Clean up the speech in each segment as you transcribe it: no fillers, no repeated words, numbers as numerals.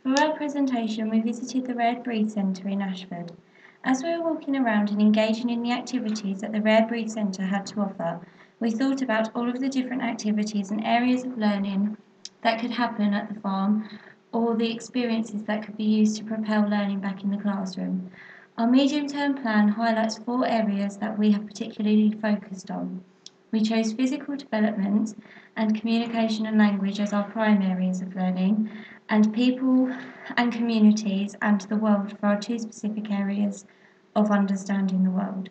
For our presentation, we visited the Rare Breed Centre in Ashford. As we were walking around and engaging in the activities that the Rare Breed Centre had to offer, we thought about all of the different activities and areas of learning that could happen at the farm, or the experiences that could be used to propel learning back in the classroom. Our medium-term plan highlights 4 areas that we have particularly focused on. We chose physical development and communication and language as our prime areas of learning, and people and communities and the world for our 2 specific areas of understanding the world.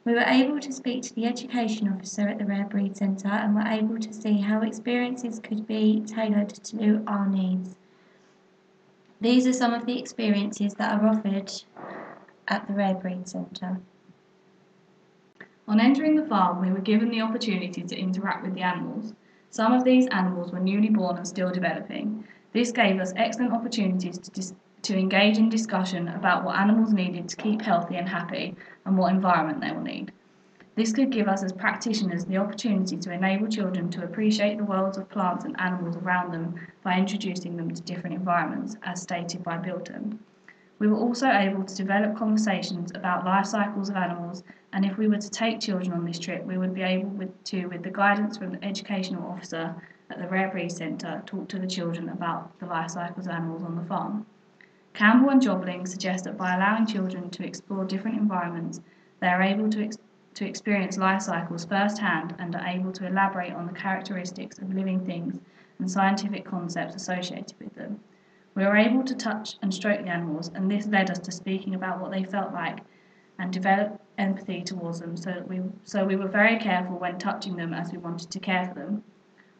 We were able to speak to the education officer at the Rare Breed Centre and were able to see how experiences could be tailored to our needs. These are some of the experiences that are offered at the Rare Breed Centre. On entering the farm, we were given the opportunity to interact with the animals. Some of these animals were newly born and still developing. This gave us excellent opportunities to engage in discussion about what animals needed to keep healthy and happy and what environment they will need. This could give us as practitioners the opportunity to enable children to appreciate the worlds of plants and animals around them by introducing them to different environments, as stated by Bilton. We were also able to develop conversations about life cycles of animals, and if we were to take children on this trip, we would be able to, with the guidance from the educational officer at the Rare Breed Centre, talk to the children about the life cycles of animals on the farm. Campbell and Jobling suggest that by allowing children to explore different environments, they are able to experience life cycles firsthand and are able to elaborate on the characteristics of living things and scientific concepts associated with them. We were able to touch and stroke the animals, and this led us to speaking about what they felt like and develop empathy towards them, so we were very careful when touching them as we wanted to care for them.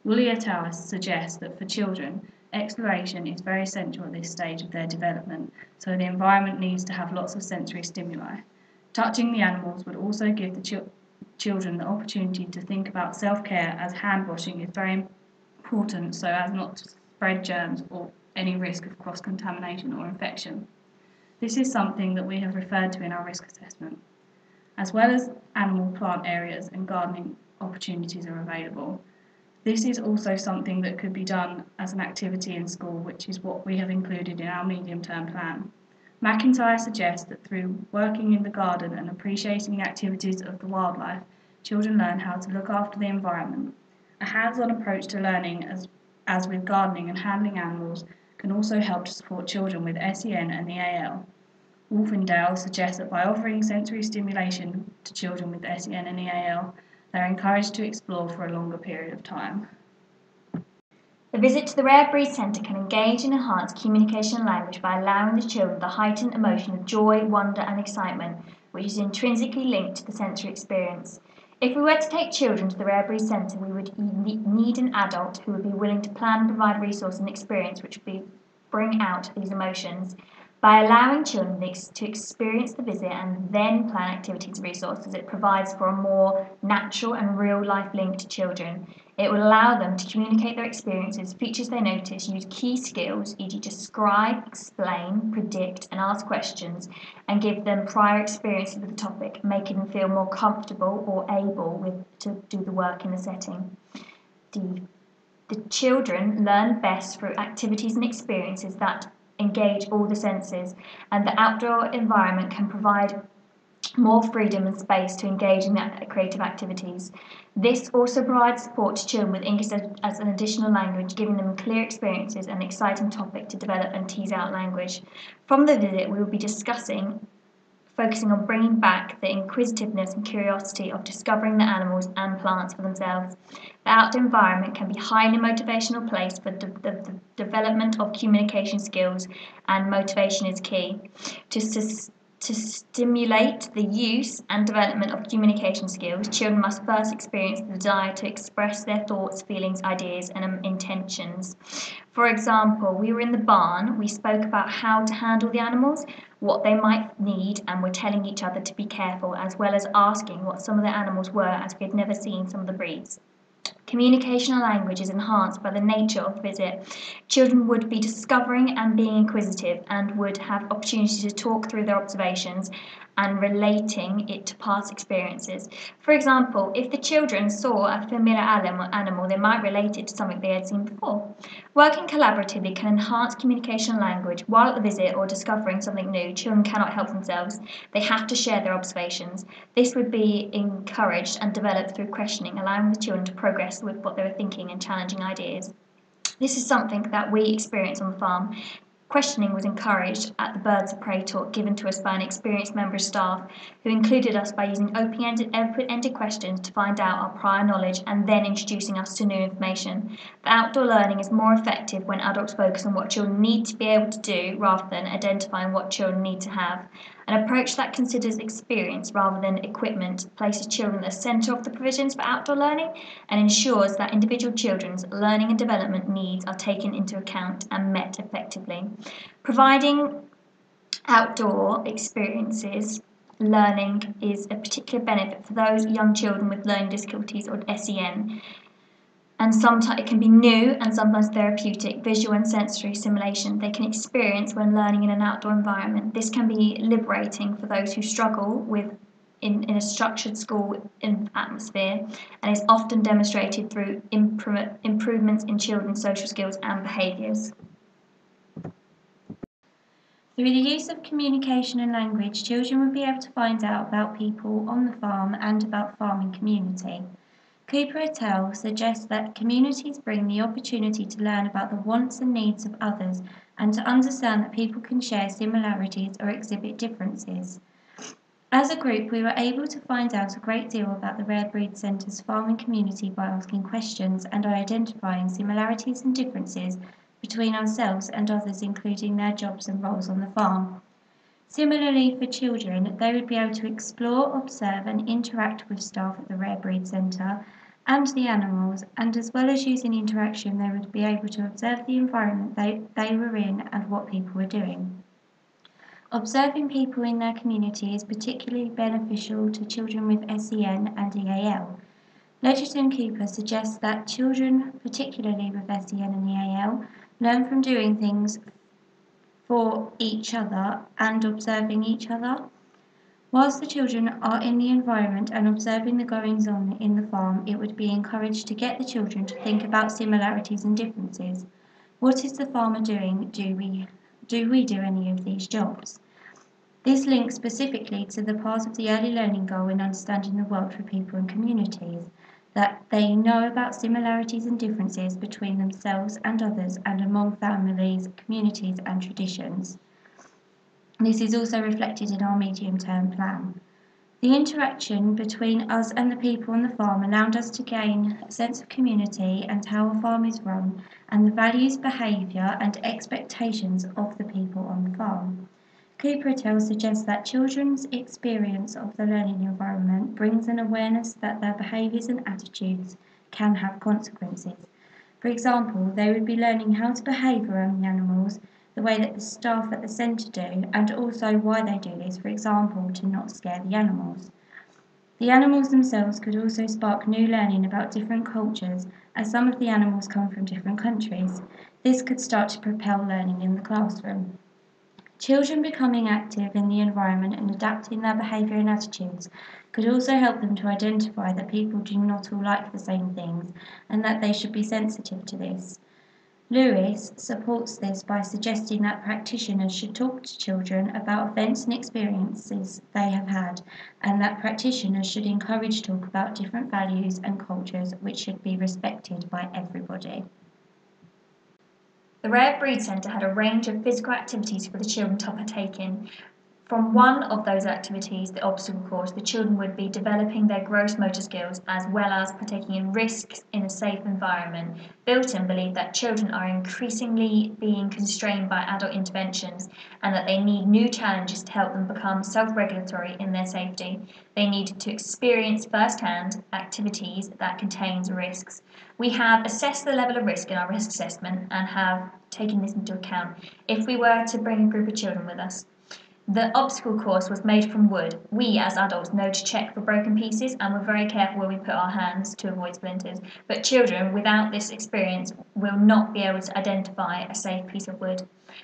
Woolley et al. Suggests that for children, exploration is very essential at this stage of their development, so the environment needs to have lots of sensory stimuli. Touching the animals would also give the children the opportunity to think about self-care, as hand washing is very important so as not to spread germs or any risk of cross-contamination or infection. This is something that we have referred to in our risk assessment. As well as animal plant areas and gardening opportunities are available, this is also something that could be done as an activity in school, which is what we have included in our medium-term plan. McIntyre suggests that through working in the garden and appreciating the activities of the wildlife, children learn how to look after the environment. A hands-on approach to learning, as with gardening and handling animals, can also help to support children with SEN and the AL. Wolfendale suggests that by offering sensory stimulation to children with SEN and EAL, they are encouraged to explore for a longer period of time. The visit to the Rare Breed Centre can engage and enhance communication and language by allowing the children the heightened emotion of joy, wonder and excitement, which is intrinsically linked to the sensory experience. If we were to take children to the Rare Breed Centre, we would need an adult who would be willing to plan and provide resource and experience which would bring out these emotions. By allowing children to experience the visit and then plan activities and resources, it provides for a more natural and real-life link to children. It will allow them to communicate their experiences, features they notice, use key skills, e.g. describe, explain, predict and ask questions, and give them prior experiences with the topic, making them feel more comfortable or able to do the work in the setting. The children learn best through activities and experiences that engage all the senses, and the outdoor environment can provide more freedom and space to engage in creative activities. This also provides support to children with English as an additional language, giving them clear experiences and an exciting topic to develop and tease out language. From the visit, we will be focusing on bringing back the inquisitiveness and curiosity of discovering the animals and plants for themselves. The outdoor environment can be a highly motivational place for the development of communication skills, and motivation is key. To stimulate the use and development of communication skills, children must first experience the desire to express their thoughts, feelings, ideas, and intentions. For example, we were in the barn, we spoke about how to handle the animals, what they might need, and were telling each other to be careful, as well as asking what some of the animals were, as we had never seen some of the breeds. Communication and language is enhanced by the nature of the visit. Children would be discovering and being inquisitive and would have opportunity to talk through their observations and relating it to past experiences. For example, if the children saw a familiar animal, they might relate it to something they had seen before. Working collaboratively can enhance communication and language. While at the visit or discovering something new, children cannot help themselves. They have to share their observations. This would be encouraged and developed through questioning, allowing the children to progress with what they were thinking and challenging ideas. This is something that we experience on the farm. Questioning was encouraged at the Birds of Prey talk given to us by an experienced member of staff who included us by using open-ended questions to find out our prior knowledge and then introducing us to new information. The outdoor learning is more effective when adults focus on what children need to be able to do rather than identifying what children need to have. An approach that considers experience rather than equipment places children at the centre of the provisions for outdoor learning and ensures that individual children's learning and development needs are taken into account and met effectively. Providing outdoor experiences learning is a particular benefit for those young children with learning difficulties or SEN. And sometimes it can be new and sometimes therapeutic, visual and sensory stimulation they can experience when learning in an outdoor environment. This can be liberating for those who struggle with in a structured school atmosphere and is often demonstrated through improvements in children's social skills and behaviours. Through the use of communication and language, children would be able to find out about people on the farm and about farming community. Cooper et al. Suggests that communities bring the opportunity to learn about the wants and needs of others and to understand that people can share similarities or exhibit differences. As a group, we were able to find out a great deal about the Rare Breed Centre's farming community by asking questions and identifying similarities and differences between ourselves and others, including their jobs and roles on the farm. Similarly, for children, they would be able to explore, observe, and interact with staff at the Rare Breed Centre and the animals, and as well as using interaction, they would be able to observe the environment they were in and what people were doing. Observing people in their community is particularly beneficial to children with SEN and EAL. Ledgett and Cooper suggests that children, particularly with SEN and EAL, learn from doing things for each other and observing each other. Whilst the children are in the environment and observing the goings on in the farm, it would be encouraged to get the children to think about similarities and differences. What is the farmer doing? Do we do any of these jobs? This links specifically to the part of the early learning goal in understanding the world for people and communities, that they know about similarities and differences between themselves and others and among families, communities and traditions. This is also reflected in our medium-term plan. The interaction between us and the people on the farm allowed us to gain a sense of community and how a farm is run and the values, behaviour and expectations of the people on the farm. Cooper et al. Suggests that children's experience of the learning environment brings an awareness that their behaviours and attitudes can have consequences. For example, they would be learning how to behave around the animals, the way that the staff at the centre do, and also why they do this, for example, to not scare the animals. The animals themselves could also spark new learning about different cultures, as some of the animals come from different countries. This could start to propel learning in the classroom. Children becoming active in the environment and adapting their behaviour and attitudes could also help them to identify that people do not all like the same things and that they should be sensitive to this. Lewis supports this by suggesting that practitioners should talk to children about events and experiences they have had, and that practitioners should encourage talk about different values and cultures which should be respected by everybody. The Rare Breed Centre had a range of physical activities for the children to partake in. From one of those activities, the obstacle course, the children would be developing their gross motor skills as well as partaking in risks in a safe environment. Bilton believed that children are increasingly being constrained by adult interventions and that they need new challenges to help them become self-regulatory in their safety. They need to experience firsthand activities that contains risks. We have assessed the level of risk in our risk assessment and have taken this into account if we were to bring a group of children with us. The obstacle course was made from wood. We, as adults, know to check for broken pieces and we're very careful where we put our hands to avoid splinters. But children without this experience will not be able to identify a safe piece of wood.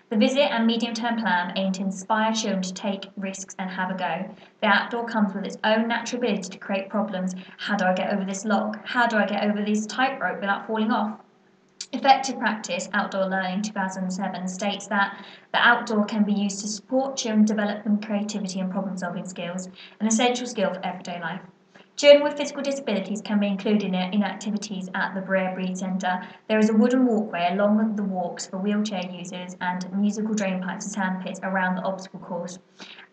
The visit and medium-term plan aim to inspire children to take risks and have a go. The outdoor comes with its own natural ability to create problems. How do I get over this log? How do I get over this tightrope without falling off? Effective Practice Outdoor Learning 2007 states that the outdoor can be used to support children develop them creativity and problem-solving skills, an essential skill for everyday life. Children with physical disabilities can be included in activities at the Rare Breed Centre. There is a wooden walkway along with the walks for wheelchair users and musical drain pipes and sandpits around the obstacle course.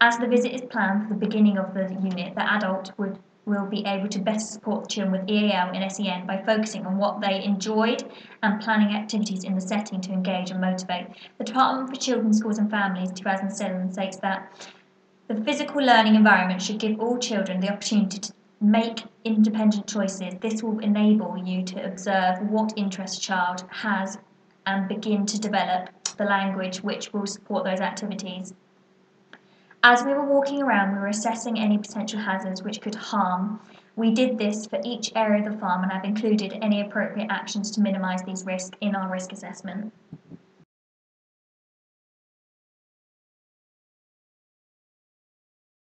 As the visit is planned for the beginning of the unit, the adult will be able to better support the children with EAL and SEN by focusing on what they enjoyed and planning activities in the setting to engage and motivate. The Department for Children, Schools and Families 2007 states that the physical learning environment should give all children the opportunity to make independent choices. This will enable you to observe what interest a child has and begin to develop the language which will support those activities. As we were walking around, we were assessing any potential hazards which could harm. We did this for each area of the farm and have included any appropriate actions to minimise these risks in our risk assessment.